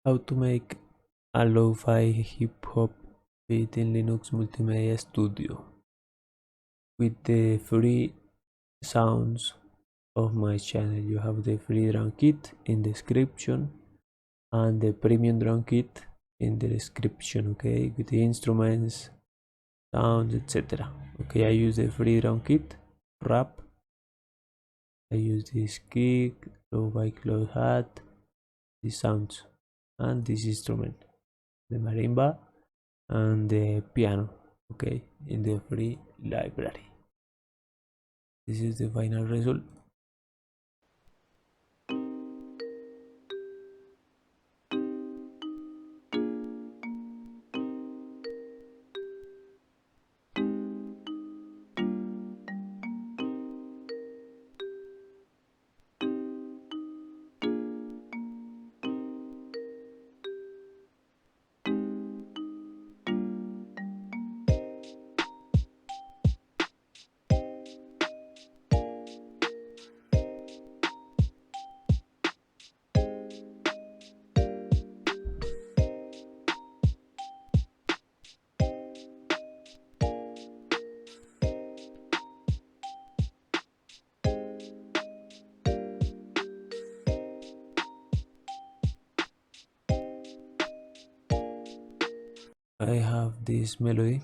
How to make a lo-fi hip hop beat in Linux Multimedia Studio with the free sounds of my channel. You have the free drum kit in the description and the premium drum kit in the description, okay, with the instruments, sounds, etc. Okay, I use the free drum kit rap. I use this kick, lo-fi close hat, these sounds, and this instrument, the marimba and the piano, okay, in the free library. This is the final result. I have this melody.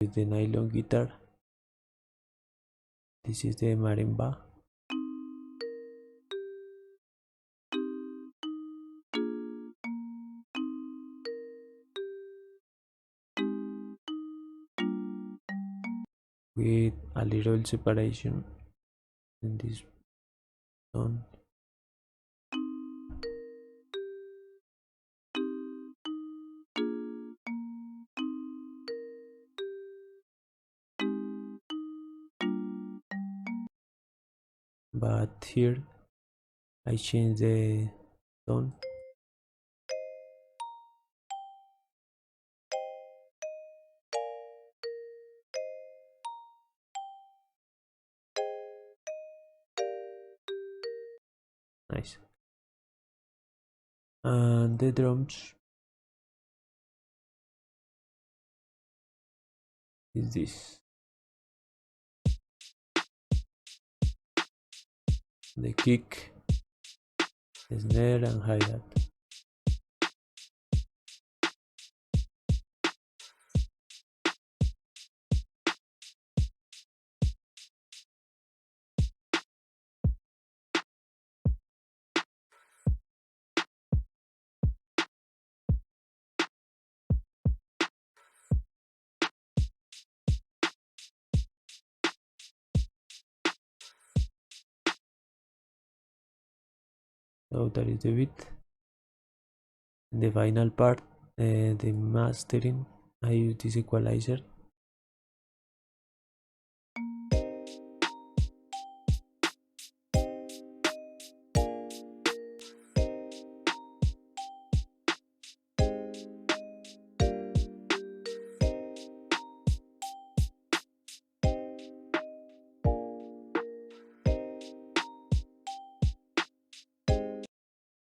With the nylon guitar. This is the marimba. With a little separation in this tone. But here I change the tone. Nice. And the drums is this. The kick, the snare and hi-hat. So that is the beat. In the final part, the mastering, I use this equalizer.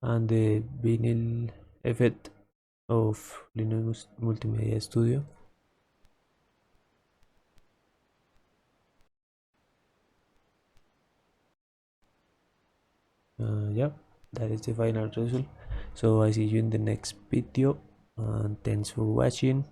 And the vinyl effect of Linux Multimedia Studio. Yeah, that is the final result. So I see you in the next video, and thanks for watching.